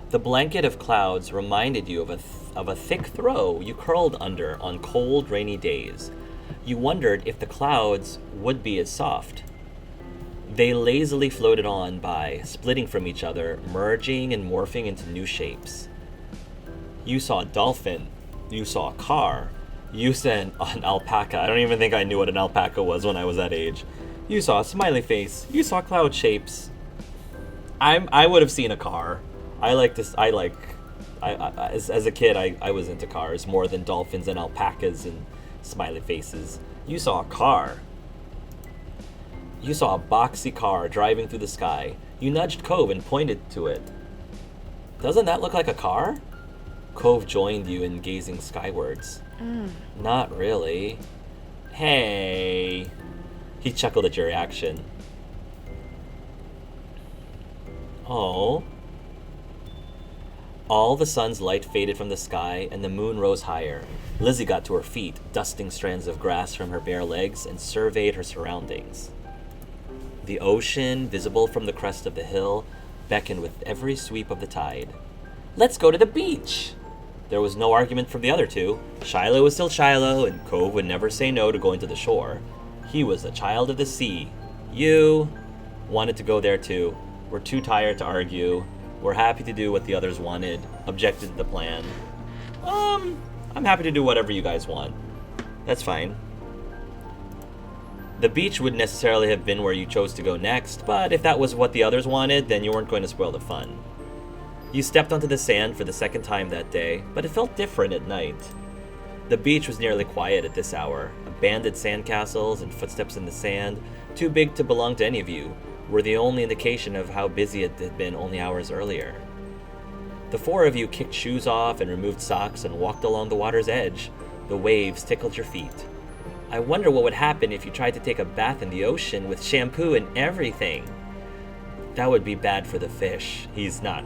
The blanket of clouds reminded you of a thick throw you curled under on cold, rainy days. You wondered if the clouds would be as soft. They lazily floated on by, splitting from each other, merging and morphing into new shapes. You saw a dolphin. You saw a car. You saw an alpaca. I don't even think I knew what an alpaca was when I was that age. You saw a smiley face. You saw cloud shapes. I would have seen a car. I like this. As a kid, I was into cars more than dolphins and alpacas and smiley faces. You saw a car. You saw a boxy car driving through the sky. You nudged Cove and pointed to it. Doesn't that look like a car? Cove joined you in gazing skywards. Not really. Hey. He chuckled at your reaction. Oh. All the sun's light faded from the sky and the moon rose higher. Lizzie got to her feet, dusting strands of grass from her bare legs, and surveyed her surroundings. The ocean, visible from the crest of the hill, beckoned with every sweep of the tide. Let's go to the beach! There was no argument from the other two. Shiloh was still Shiloh, and Cove would never say no to going to the shore. He was a child of the sea. You wanted to go there too. Were too tired to argue. Were happy to do what the others wanted. Objected to the plan. I'm happy to do whatever you guys want. That's fine. The beach wouldn't necessarily have been where you chose to go next, but if that was what the others wanted, then you weren't going to spoil the fun. You stepped onto the sand for the second time that day, but it felt different at night. The beach was nearly quiet at this hour. Abandoned sandcastles and footsteps in the sand, too big to belong to any of you, were the only indication of how busy it had been only hours earlier. The four of you kicked shoes off and removed socks and walked along the water's edge. The waves tickled your feet. I wonder what would happen if you tried to take a bath in the ocean with shampoo and everything. That would be bad for the fish. He's not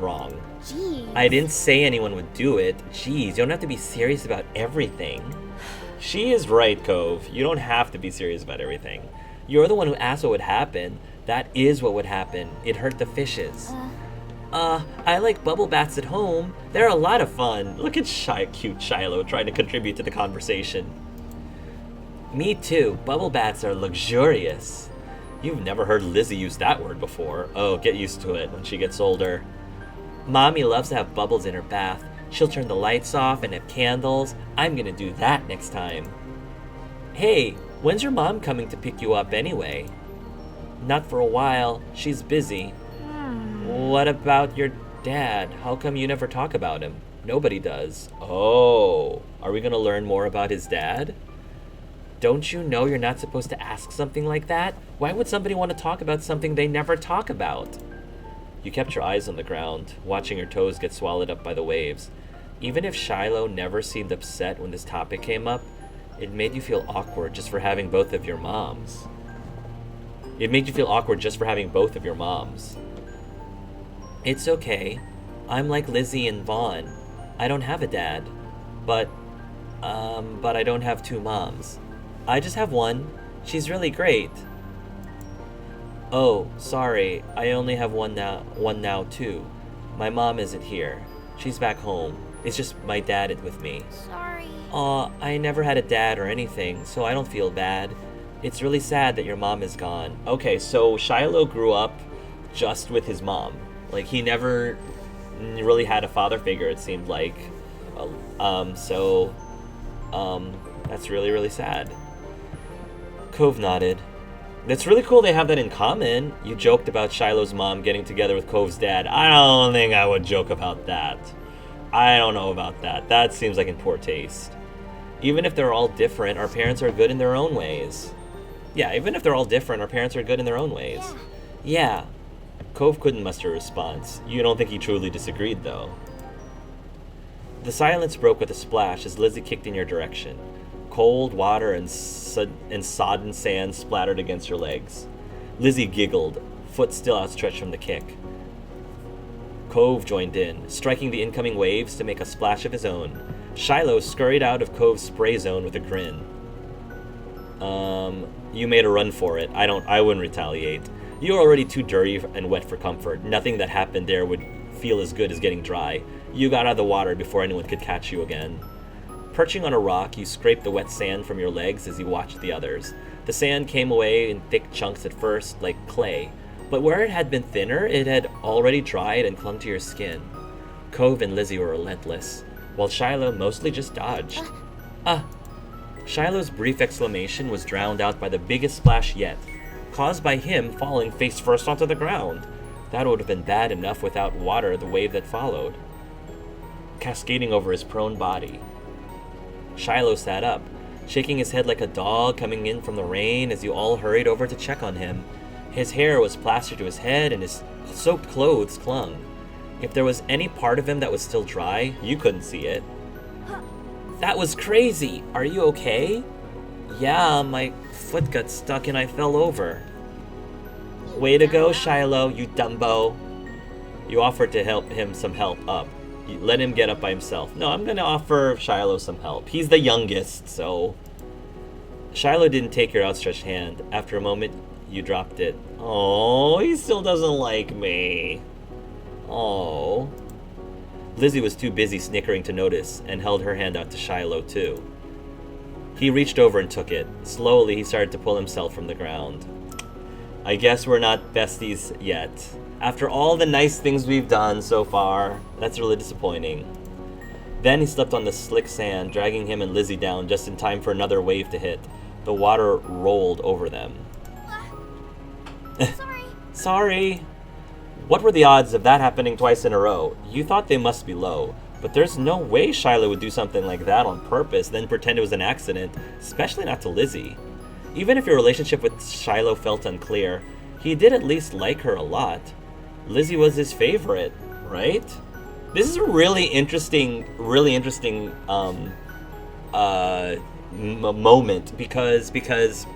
wrong. Jeez. I didn't say anyone would do it. Jeez, you don't have to be serious about everything. She is right, Cove. You don't have to be serious about everything. You're the one who asked what would happen. That is what would happen. It hurt the fishes. I like bubble baths at home. They're a lot of fun. Look at cute Shiloh trying to contribute to the conversation. Me too. Bubble baths are luxurious. You've never heard Lizzie use that word before. Oh, get used to it when she gets older. Mommy loves to have bubbles in her bath. She'll turn the lights off and have candles. I'm gonna do that next time. Hey, when's your mom coming to pick you up anyway? Not for a while. She's busy. What about your dad? How come you never talk about him? Nobody does. Oh, are we gonna learn more about his dad? Don't you know you're not supposed to ask something like that? Why would somebody want to talk about something they never talk about? You kept your eyes on the ground, watching your toes get swallowed up by the waves. Even if Shiloh never seemed upset when this topic came up, it made you feel awkward just for having both of your moms. It's okay. I'm like Lizzie and Vaughn. I don't have a dad. But I don't have two moms. I just have one. She's really great. Oh, sorry. I only have one now too. My mom isn't here. She's back home. It's just my dad with me. Sorry. Aw, I never had a dad or anything, so I don't feel bad. It's really sad that your mom is gone. Okay, so Shiloh grew up just with his mom. Like, he never really had a father figure, it seemed like. That's really, really sad. Cove nodded. It's really cool they have that in common. You joked about Shiloh's mom getting together with Cove's dad. I don't think I would joke about that. I don't know about that. That seems like in poor taste. Even if they're all different, our parents are good in their own ways. Yeah, even if they're all different, our parents are good in their own ways. Yeah. Cove couldn't muster a response. You don't think he truly disagreed, though. The silence broke with a splash as Lizzie kicked in your direction. Cold water and sodden sand splattered against your legs. Lizzie giggled, foot still outstretched from the kick. Cove joined in, striking the incoming waves to make a splash of his own. Shiloh scurried out of Cove's spray zone with a grin. You made a run for it. I wouldn't retaliate. You were already too dirty and wet for comfort. Nothing that happened there would feel as good as getting dry. You got out of the water before anyone could catch you again. Perching on a rock, you scraped the wet sand from your legs as you watched the others. The sand came away in thick chunks at first, like clay, but where it had been thinner, it had already dried and clung to your skin. Cove and Lizzie were relentless, while Shiloh mostly just dodged. Shiloh's brief exclamation was drowned out by the biggest splash yet, caused by him falling face first onto the ground. That would have been bad enough without water the wave that followed, cascading over his prone body. Shiloh sat up, shaking his head like a dog coming in from the rain as you all hurried over to check on him. His hair was plastered to his head and his soaked clothes clung. If there was any part of him that was still dry, you couldn't see it. That was crazy! Are you okay? Yeah, my foot got stuck and I fell over. Way to go, Shiloh, you dumbo. You offered to help him some help up. You let him get up by himself. No, I'm gonna offer Shiloh some help. He's the youngest, so... Shiloh didn't take your outstretched hand. After a moment, you dropped it. Oh, he still doesn't like me. Oh. Lizzie was too busy snickering to notice and held her hand out to Shiloh, too. He reached over and took it. Slowly, he started to pull himself from the ground. I guess we're not besties yet. After all the nice things we've done so far, that's really disappointing. Then he slipped on the slick sand, dragging him and Lizzie down just in time for another wave to hit. The water rolled over them. Sorry. Sorry. What were the odds of that happening twice in a row? You thought they must be low, but there's no way Shiloh would do something like that on purpose, then pretend it was an accident, especially not to Lizzie. Even if your relationship with Shiloh felt unclear, he did at least like her a lot. Lizzie was his favorite, right? This is a really interesting moment because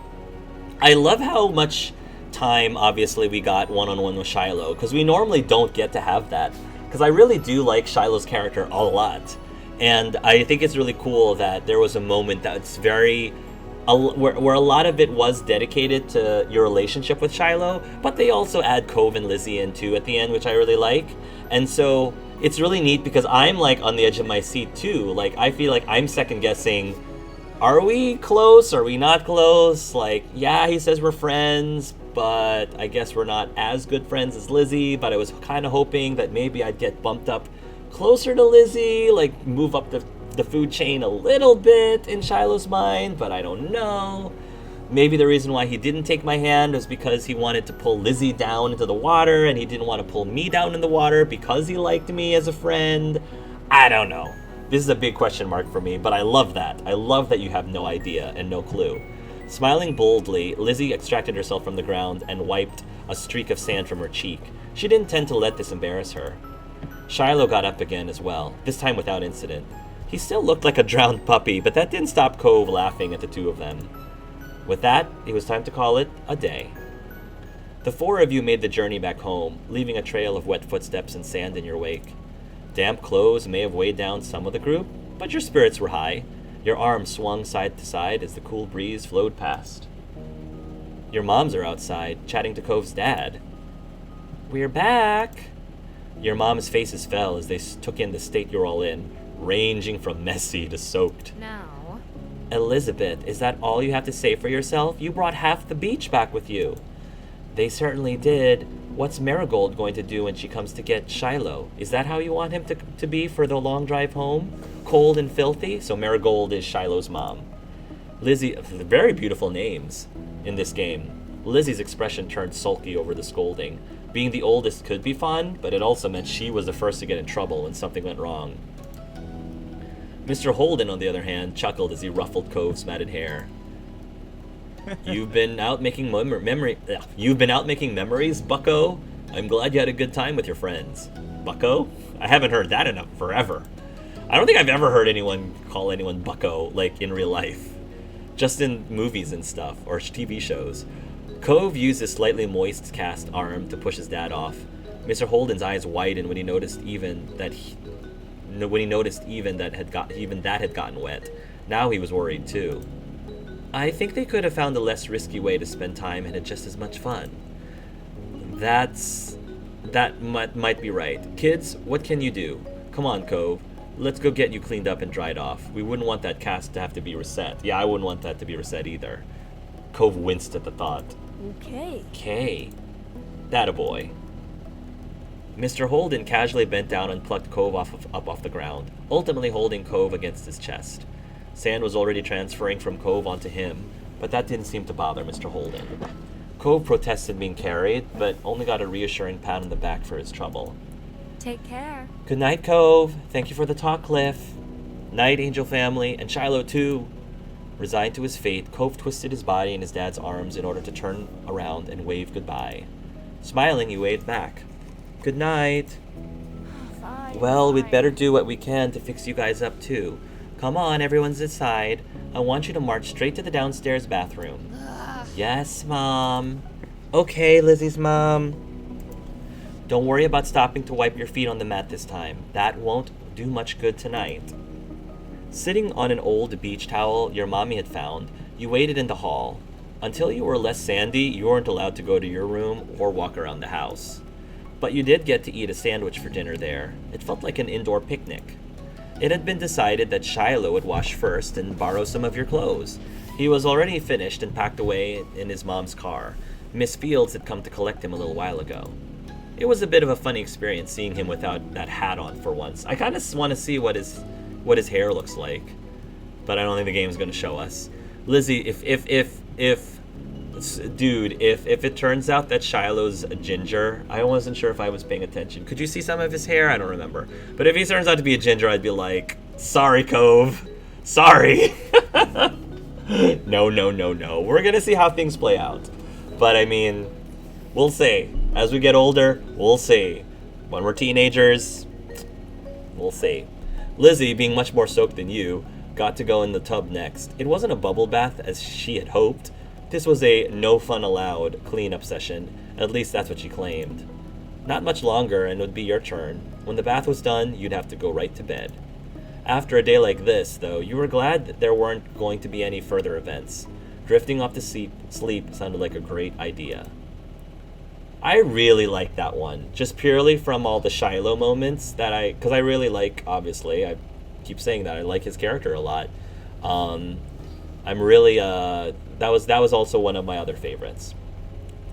I love how much time obviously we got one-on-one with Shiloh, because we normally don't get to have that, because I really do like Shiloh's character a lot, and I think it's really cool that there was a moment that's very where a lot of it was dedicated to your relationship with Shiloh, but they also add Cove and Lizzie in too at the end, which I really like. And so it's really neat because I'm like on the edge of my seat too. Like I feel like I'm second guessing, are we close? Are we not close? Like, yeah, he says we're friends, but I guess we're not as good friends as Lizzie, but I was kind of hoping that maybe I'd get bumped up closer to Lizzie, like move up the food chain a little bit in Shiloh's mind, but I don't know. Maybe the reason why he didn't take my hand was because he wanted to pull Lizzie down into the water and he didn't want to pull me down in the water because he liked me as a friend. I don't know. This is a big question mark for me, but I love that. I love that you have no idea and no clue. Smiling boldly, Lizzie extracted herself from the ground and wiped a streak of sand from her cheek. She didn't intend to let this embarrass her. Shiloh got up again as well, this time without incident. He still looked like a drowned puppy, but that didn't stop Cove laughing at the two of them. With that, it was time to call it a day. The four of you made the journey back home, leaving a trail of wet footsteps and sand in your wake. Damp clothes may have weighed down some of the group, but your spirits were high. Your arms swung side to side as the cool breeze flowed past. Your moms are outside, chatting to Cove's dad. We're back! Your mom's faces fell as they took in the state you're all in, ranging from messy to soaked. Now. Elizabeth, is that all you have to say for yourself? You brought half the beach back with you. They certainly did. What's Marigold going to do when she comes to get Shiloh? Is that how you want him to be for the long drive home? Cold and filthy? So Marigold is Shiloh's mom. Lizzie, very beautiful names in this game. Lizzie's expression turned sulky over the scolding. Being the oldest could be fun, but it also meant she was the first to get in trouble when something went wrong. Mr. Holden, on the other hand, chuckled as he ruffled Cove's matted hair. You've been out making memories, bucko? I'm glad you had a good time with your friends. Bucko? I haven't heard that in forever. I don't think I've ever heard anyone call anyone bucko, like in real life. Just in movies and stuff, or TV shows. Cove used his slightly moist cast arm to push his dad off. Mr. Holden's eyes widened when he noticed that had gotten wet. Now he was worried too. I think they could have found a less risky way to spend time and had just as much fun. That's That might be right. Kids, what can you do? Come on, Cove. Let's go get you cleaned up and dried off. We wouldn't want that cast to have to be reset. Yeah, I wouldn't want that to be reset either. Cove winced at the thought. Okay. That a boy. Mr. Holden casually bent down and plucked Cove up off the ground, ultimately holding Cove against his chest. Sand was already transferring from Cove onto him, but that didn't seem to bother Mr. Holden. Cove protested being carried, but only got a reassuring pat on the back for his trouble. Take care. Good night, Cove. Thank you for the talk, Cliff. Night, Angel family, and Shiloh too. Resigned to his fate, Cove twisted his body in his dad's arms in order to turn around and wave goodbye. Smiling, he waved back. Good night. Well, we'd better do what we can to fix you guys up too. Come on, everyone's inside. I want you to march straight to the downstairs bathroom. Yes, Mom. Okay, Lizzie's mom. Don't worry about stopping to wipe your feet on the mat this time. That won't do much good tonight. Sitting on an old beach towel your mommy had found, you waited in the hall. Until you were less sandy, you weren't allowed to go to your room or walk around the house. But you did get to eat a sandwich for dinner there. It felt like an indoor picnic. It had been decided that Shiloh would wash first and borrow some of your clothes. He was already finished and packed away in his mom's car. Miss Fields had come to collect him a little while ago. It was a bit of a funny experience seeing him without that hat on for once. I kind of want to see what his hair looks like, but I don't think the game's going to show us. Lizzie, if it turns out that Shiloh's a ginger, I wasn't sure if I was paying attention. Could you see some of his hair? I don't remember. But if he turns out to be a ginger, I'd be like, sorry, Cove. Sorry. No. We're going to see how things play out. But I mean, we'll see. As we get older, we'll see. When we're teenagers, we'll see. Lizzie, being much more soaked than you, got to go in the tub next. It wasn't a bubble bath as she had hoped. This was a no fun allowed cleanup session. At least that's what she claimed. Not much longer and it would be your turn. When the bath was done, you'd have to go right to bed. After a day like this, though, you were glad that there weren't going to be any further events. Drifting off to sleep sounded like a great idea. I really like that one, just purely from all the Shiloh moments because I really like, obviously, I keep saying that, I like his character a lot. I'm really, that was also one of my other favorites.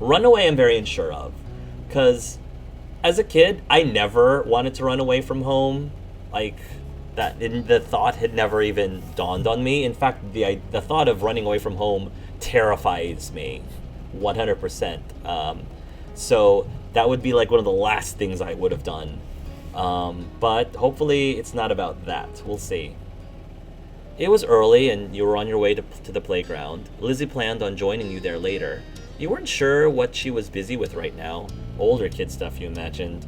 Runaway I'm very unsure of, because as a kid, I never wanted to run away from home, the thought had never even dawned on me. In fact, the thought of running away from home terrifies me, 100%. So that would be like one of the last things I would have done. But hopefully it's not about that. We'll see. It was early and you were on your way to the playground. Lizzie planned on joining you there later. You weren't sure what she was busy with right now. Older kid stuff, you imagined.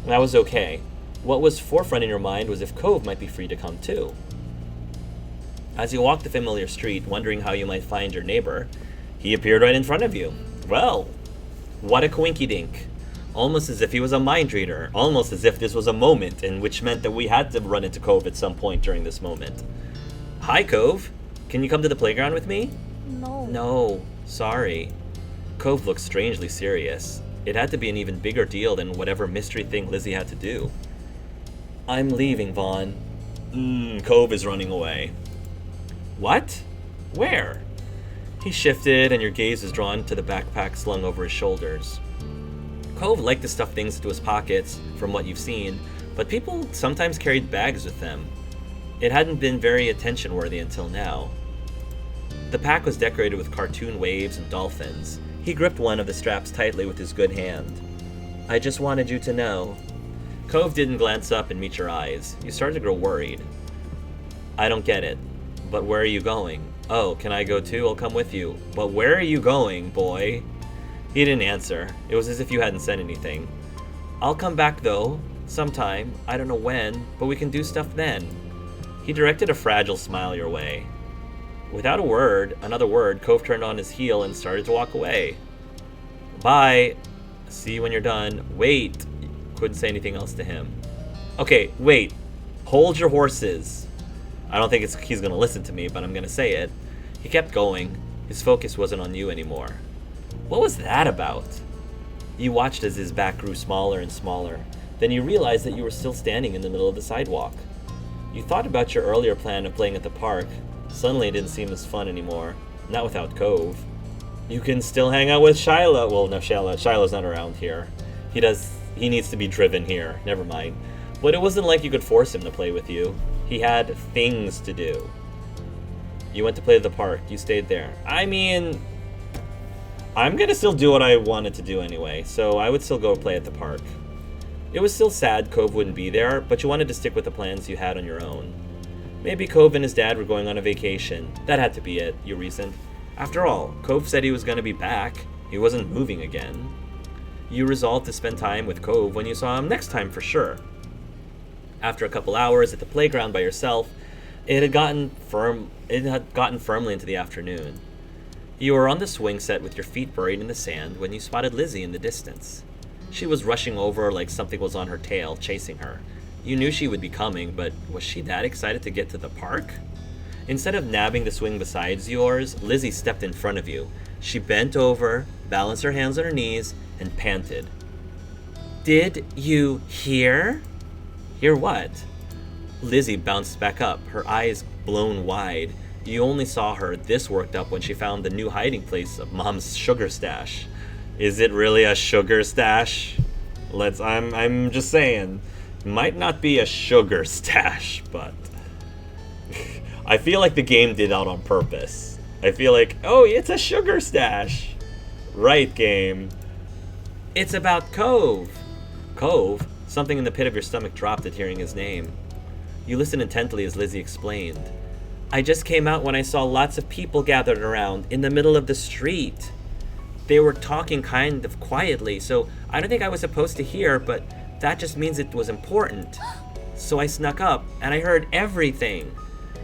That was okay. What was forefront in your mind was if Cove might be free to come too. As you walked the familiar street, wondering how you might find your neighbor, he appeared right in front of you. Well, what a coinky-dink. Almost as if he was a mind reader. Almost as if this was a moment, and which meant that we had to run into Cove at some point during this moment. Hi, Cove. Can you come to the playground with me? No, sorry. Cove looked strangely serious. It had to be an even bigger deal than whatever mystery thing Lizzie had to do. I'm leaving, Vaughn. Cove is running away. What? Where? He shifted, and your gaze was drawn to the backpack slung over his shoulders. Cove liked to stuff things into his pockets, from what you've seen, but people sometimes carried bags with them. It hadn't been very attention-worthy until now. The pack was decorated with cartoon waves and dolphins. He gripped one of the straps tightly with his good hand. I just wanted you to know. Cove didn't glance up and meet your eyes. You started to grow worried. I don't get it. But where are you going? Oh, can I go too? I'll come with you. But where are you going, boy? He didn't answer. It was as if you hadn't said anything. I'll come back though, sometime. I don't know when, but we can do stuff then. He directed a fragile smile your way. Without another word, Cove turned on his heel and started to walk away. Bye. See you when you're done. Wait. Couldn't say anything else to him. Okay, wait. Hold your horses. I don't think he's going to listen to me, but I'm going to say it. He kept going. His focus wasn't on you anymore. What was that about? You watched as his back grew smaller and smaller. Then you realized that you were still standing in the middle of the sidewalk. You thought about your earlier plan of playing at the park. Suddenly it didn't seem as fun anymore. Not without Cove. You can still hang out with Shiloh. Well, no, Shiloh's not around here. He needs to be driven here. Never mind. But it wasn't like you could force him to play with you. He had things to do. You went to play at the park. You stayed there. I mean, I'm gonna still do what I wanted to do anyway, so I would still go play at the park. It was still sad Cove wouldn't be there, but you wanted to stick with the plans you had on your own. Maybe Cove and his dad were going on a vacation. That had to be it, you reasoned. After all, Cove said he was gonna be back. He wasn't moving again. You resolved to spend time with Cove when you saw him next time for sure. After a couple hours at the playground by yourself, it had gotten firmly into the afternoon. You were on the swing set with your feet buried in the sand when you spotted Lizzie in the distance. She was rushing over like something was on her tail, chasing her. You knew she would be coming, but was she that excited to get to the park? Instead of nabbing the swing beside yours, Lizzie stepped in front of you. She bent over, balanced her hands on her knees, and panted. "Did you hear?" "Hear what?" Lizzie bounced back up, her eyes blown wide. You only saw her this worked up when she found the new hiding place of Mom's sugar stash. Is it really a sugar stash? I'm just saying. Might not be a sugar stash, but I feel like the game did that on purpose. I feel like, oh, it's a sugar stash. Right, game. It's about Cove. Cove? Something in the pit of your stomach dropped at hearing his name. You listened intently as Lizzie explained. "I just came out when I saw lots of people gathered around in the middle of the street. They were talking kind of quietly, so I don't think I was supposed to hear, but that just means it was important. So I snuck up, and I heard everything."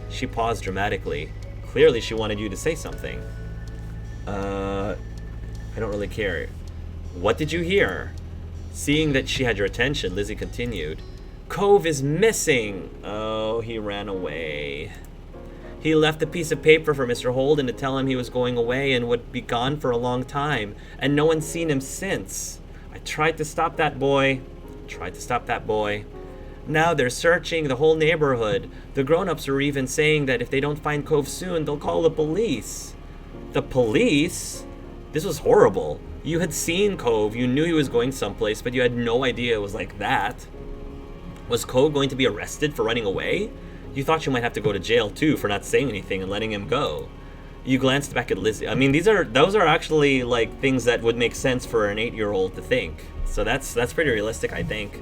She paused dramatically. Clearly she wanted you to say something. I don't really care. "What did you hear?" Seeing that she had your attention, Lizzie continued. "Cove is missing." Oh, he ran away. He left a piece of paper for Mr. Holden to tell him he was going away and would be gone for a long time, and no one's seen him since. I tried to stop that boy. Now they're searching the whole neighborhood. The grown-ups are even saying that if they don't find Cove soon, they'll call the police. The police? This was horrible. You had seen Cove, you knew he was going someplace, but you had no idea it was like that. Was Cove going to be arrested for running away? You thought you might have to go to jail too for not saying anything and letting him go. You glanced back at Lizzie. I mean, those are actually like things that would make sense for an 8-year-old to think. So that's pretty realistic, I think.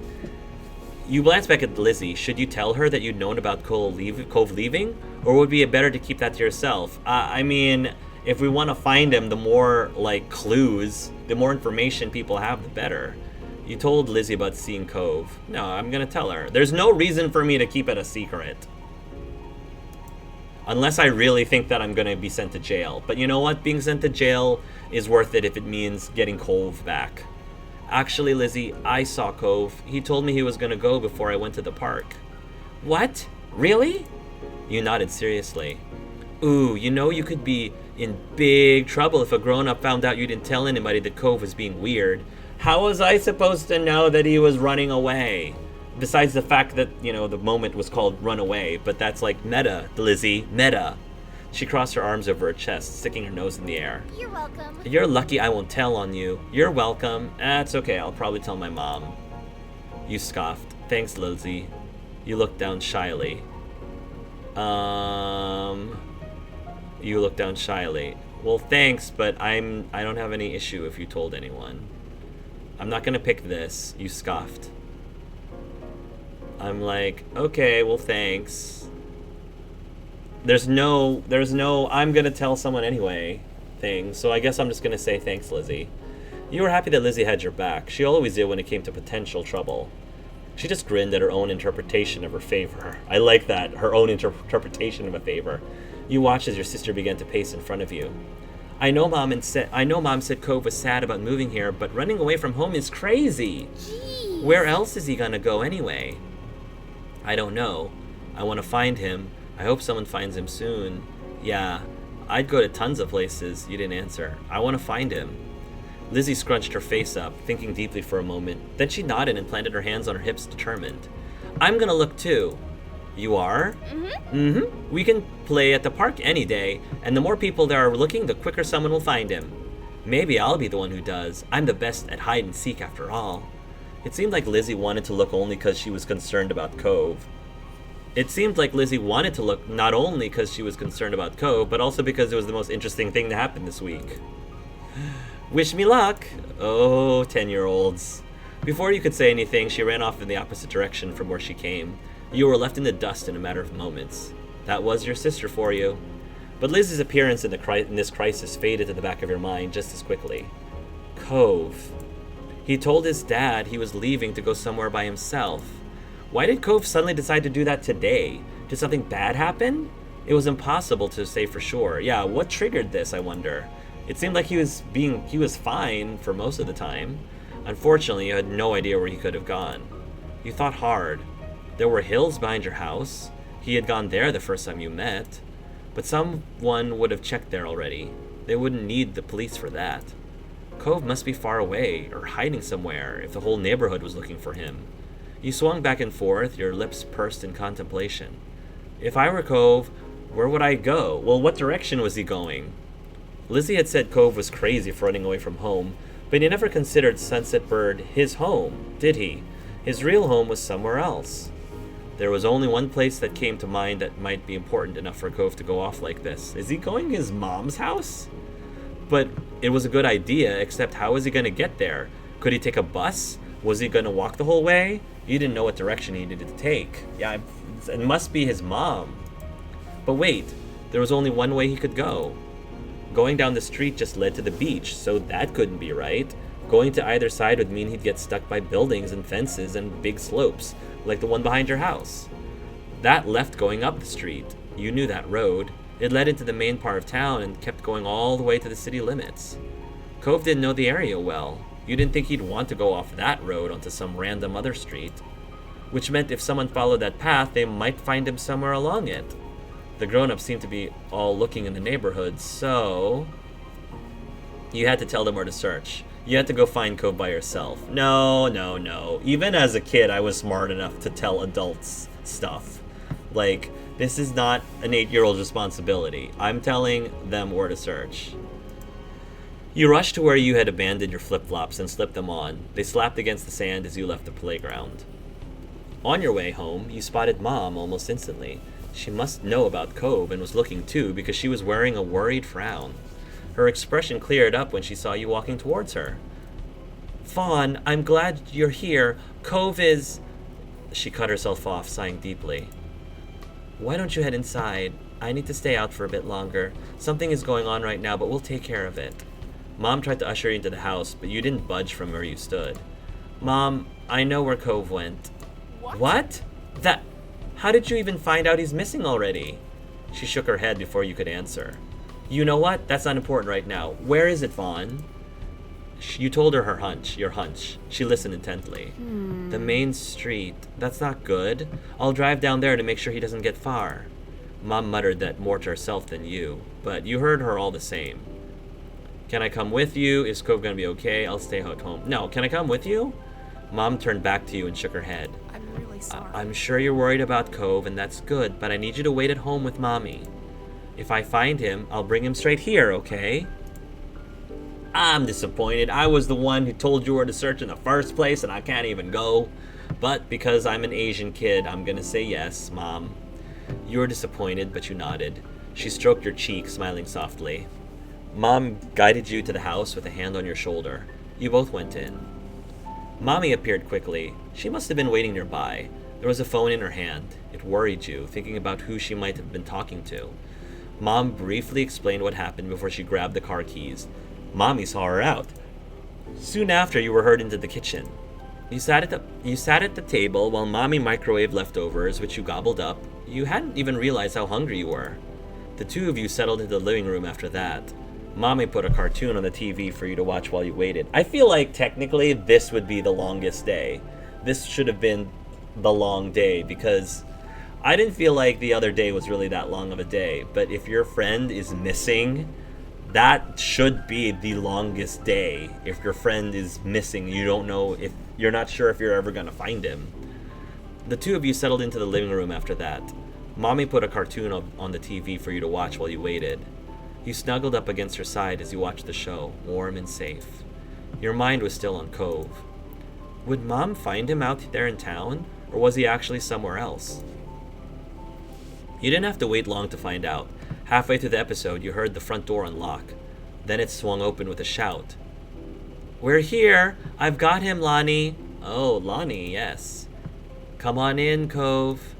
You glanced back at Lizzie. Should you tell her that you'd known about Cove leaving, or would it be better to keep that to yourself? I mean, if we want to find him, the more like clues, the more information people have, the better. You told Lizzie about seeing Cove. No, I'm gonna tell her. There's no reason for me to keep it a secret. Unless I really think that I'm gonna be sent to jail. But you know what? Being sent to jail is worth it if it means getting Cove back. Actually, Lizzie, I saw Cove. He told me he was gonna go before I went to the park. What? Really? You nodded seriously. Ooh, you know you could be in big trouble if a grown-up found out you didn't tell anybody that Cove was being weird. How was I supposed to know that he was running away? Besides the fact that, you know, the moment was called Run Away, but that's like meta, Lizzie, meta. She crossed her arms over her chest, sticking her nose in the air. You're welcome. You're lucky I won't tell on you. You're welcome. It's okay, I'll probably tell my mom. You scoffed. Thanks, Lizzie. You looked down shyly. You looked down shyly. Well, thanks, but I don't have any issue if you told anyone. I'm not gonna pick this. You scoffed. I'm like, okay, well, thanks. There's no I'm gonna tell someone anyway thing, so I guess I'm just gonna say thanks, Lizzie. You were happy that Lizzie had your back. She always did when it came to potential trouble. She just grinned at her own interpretation of her favor. I like that, her own interpretation of a favor. You watched as your sister began to pace in front of you. I know Mom said Cove was sad about moving here, but running away from home is crazy. Jeez. Where else is he gonna go anyway? I don't know. I want to find him. I hope someone finds him soon. Yeah, I'd go to tons of places. You didn't answer. I want to find him. Lizzie scrunched her face up, thinking deeply for a moment. Then she nodded and planted her hands on her hips, determined. I'm gonna look too. You are? Mm-hmm. We can play at the park any day, and the more people there are looking, the quicker someone will find him. Maybe I'll be the one who does. I'm the best at hide and seek after all. It seemed like Lizzie wanted to look only because she was concerned about Cove. It seemed like Lizzie wanted to look not only because she was concerned about Cove, but also because it was the most interesting thing to happen this week. Wish me luck! Oh, 10-year-olds. Before you could say anything, she ran off in the opposite direction from where she came. You were left in the dust in a matter of moments. That was your sister for you. But Lizzie's appearance in this crisis faded to the back of your mind just as quickly. Cove. He told his dad he was leaving to go somewhere by himself. Why did Cove suddenly decide to do that today? Did something bad happen? It was impossible to say for sure. Yeah, what triggered this, I wonder? It seemed like he was fine for most of the time. Unfortunately, you had no idea where he could have gone. You thought hard. There were hills behind your house. He had gone there the first time you met. But someone would have checked there already. They wouldn't need the police for that. Cove must be far away, or hiding somewhere, if the whole neighborhood was looking for him. You swung back and forth, your lips pursed in contemplation. If I were Cove, where would I go? Well, what direction was he going? Lizzie had said Cove was crazy for running away from home, but he never considered Sunset Bird his home, did he? His real home was somewhere else. There was only one place that came to mind that might be important enough for Cove to go off like this. Is he going to his mom's house? But it was a good idea, except how was he going to get there? Could he take a bus? Was he going to walk the whole way? He didn't know what direction he needed to take. Yeah, it must be his mom. But wait, there was only one way he could go. Going down the street just led to the beach, so that couldn't be right. Going to either side would mean he'd get stuck by buildings and fences and big slopes, like the one behind your house. That left going up the street. You knew that road. It led into the main part of town and kept going all the way to the city limits. Cove didn't know the area well. You didn't think he'd want to go off that road onto some random other street. Which meant if someone followed that path, they might find him somewhere along it. The grown-ups seemed to be all looking in the neighborhood, so you had to tell them where to search. You had to go find Cove by yourself. No. Even as a kid, I was smart enough to tell adults stuff. Like, this is not an 8-year-old's responsibility. I'm telling them where to search. You rushed to where you had abandoned your flip-flops and slipped them on. They slapped against the sand as you left the playground. On your way home, you spotted Mom almost instantly. She must know about Cove and was looking too because she was wearing a worried frown. Her expression cleared up when she saw you walking towards her. Fawn, I'm glad you're here. Cove is... She cut herself off, sighing deeply. Why don't you head inside? I need to stay out for a bit longer. Something is going on right now, but we'll take care of it. Mom tried to usher you into the house, but you didn't budge from where you stood. Mom, I know where Cove went. What? That... How did you even find out he's missing already? She shook her head before you could answer. You know what? That's not important right now. Where is it, Vaughn? You told her your hunch. She listened intently. The main street. That's not good. I'll drive down there to make sure he doesn't get far. Mom muttered that more to herself than you, but you heard her all the same. Can I come with you? Is Cove gonna be okay? I'll stay at home. No, can I come with you? Mom turned back to you and shook her head. I'm really sorry. I'm sure you're worried about Cove, and that's good, but I need you to wait at home with Mommy. If I find him, I'll bring him straight here, okay? I'm disappointed. I was the one who told you where to search in the first place, and I can't even go. But because I'm an Asian kid, I'm gonna say yes, Mom. You were disappointed, but you nodded. She stroked your cheek, smiling softly. Mom guided you to the house with a hand on your shoulder. You both went in. Mommy appeared quickly. She must have been waiting nearby. There was a phone in her hand. It worried you, thinking about who she might have been talking to. Mom briefly explained what happened before she grabbed the car keys. Mommy saw her out. Soon after, you were herded into the kitchen. You sat at the table while Mommy microwaved leftovers, which you gobbled up. You hadn't even realized how hungry you were. The two of you settled into the living room after that. Mommy put a cartoon on the TV for you to watch while you waited. I feel like technically this would be the longest day. This should have been the long day because I didn't feel like the other day was really that long of a day. But if your friend is missing, That should be the longest day if your friend is missing. You don't know if you're not sure if you're ever going to find him. The two of you settled into the living room after that. Mommy put a cartoon on the TV for you to watch while you waited. You snuggled up against her side as you watched the show, warm and safe. Your mind was still on Cove. Would Mom find him out there in town, or was he actually somewhere else? You didn't have to wait long to find out. Halfway through the episode, you heard the front door unlock. Then it swung open with a shout. We're here! I've got him, Lonnie! Oh, Lonnie, yes. Come on in, Cove.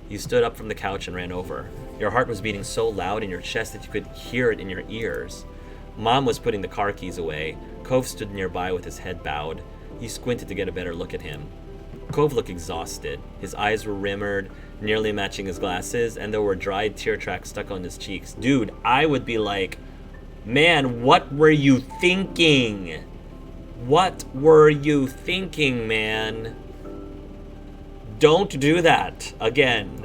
You stood up from the couch and ran over. Your heart was beating so loud in your chest that you could hear it in your ears. Mom was putting the car keys away. Cove stood nearby with his head bowed. You squinted to get a better look at him. Cove looked exhausted. His eyes were rimmered, nearly matching his glasses, and there were dried tear tracks stuck on his cheeks. Dude, I would be like, man, what were you thinking? What were you thinking, man? Don't do that again.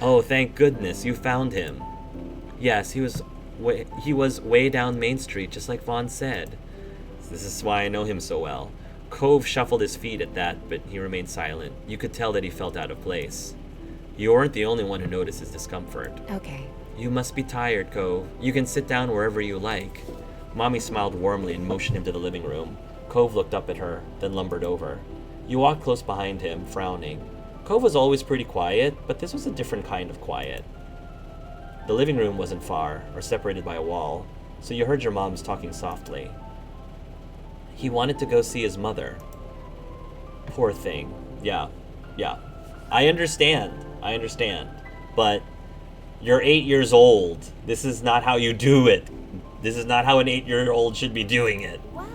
Oh, thank goodness you found him. Yes, he was way down Main Street, just like Vaughn said. This is why I know him so well. Cove shuffled his feet at that, but he remained silent. You could tell that he felt out of place. You weren't the only one who noticed his discomfort. Okay. You must be tired, Cove. You can sit down wherever you like. Mommy smiled warmly and motioned him to the living room. Cove looked up at her, then lumbered over. You walked close behind him, frowning. Cove was always pretty quiet, but this was a different kind of quiet. The living room wasn't far, or separated by a wall, so you heard your moms talking softly. He wanted to go see his mother. Poor thing. Yeah. I understand. But you're 8 years old. This is not how you do it. This is not how an 8-year-old should be doing it. What?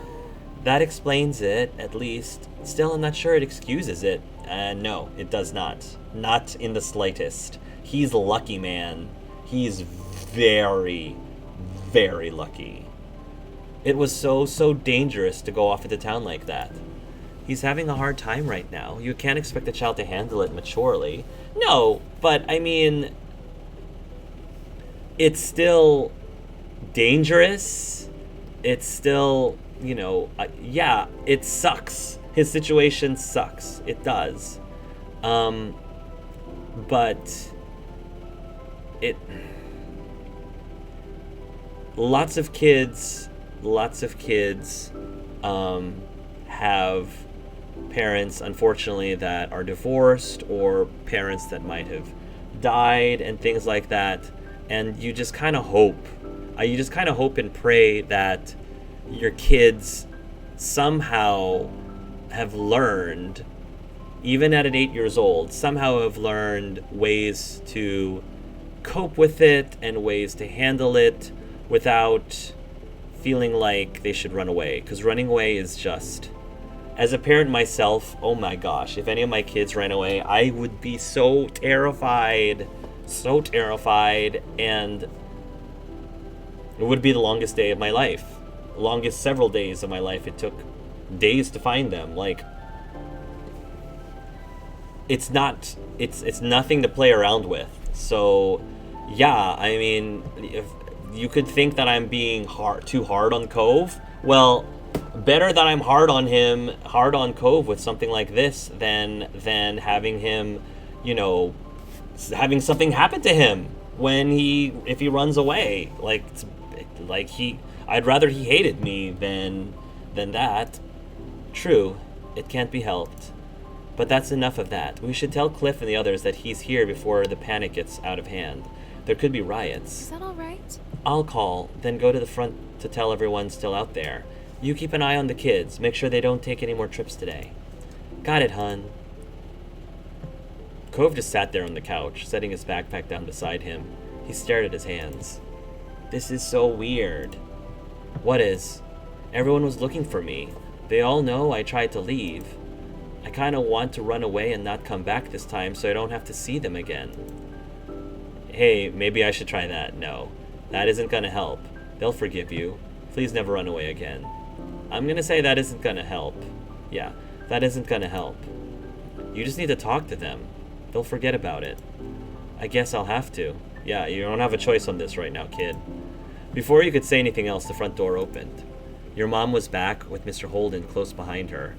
That explains it, at least. Still, I'm not sure it excuses it. No, it does not. Not in the slightest. He's lucky, man. He's very, very lucky. It was so dangerous to go off into town like that. He's having a hard time right now. You can't expect a child to handle it maturely. No, but I mean, it's still dangerous. It's still, yeah, it sucks. His situation sucks. It does. But lots of kids have parents, unfortunately, that are divorced, or parents that might have died and things like that. And you just kind of hope. You just kind of hope and pray that your kids somehow have learned, even at an 8 years old, somehow have learned ways to cope with it and ways to handle it without feeling like they should run away. Because running away is just, as a parent myself, oh my gosh, if any of my kids ran away, I would be so terrified, and it would be the longest day of my life, the longest several days of my life. It took days to find them. Like, it's nothing to play around with. So yeah, I mean, if you could think that I'm being too hard on Cove, well, better that I'm hard on Cove with something like this than having him, having something happen to him if he runs away. I'd rather he hated me than that. True, it can't be helped. But that's enough of that. We should tell Cliff and the others that he's here before the panic gets out of hand. There could be riots. Is that all right? I'll call, then go to the front to tell everyone's still out there. You keep an eye on the kids. Make sure they don't take any more trips today. Got it, hun. Cove just sat there on the couch, setting his backpack down beside him. He stared at his hands. This is so weird. What is? Everyone was looking for me. They all know I tried to leave. I kind of want to run away and not come back this time so I don't have to see them again. Hey, maybe I should try that. No, that isn't gonna help. They'll forgive you. Please never run away again. I'm gonna say that isn't gonna help. Yeah, that isn't gonna help. You just need to talk to them. They'll forget about it. I guess I'll have to. Yeah, you don't have a choice on this right now, kid. Before you could say anything else, the front door opened. Your mom was back with Mr. Holden close behind her.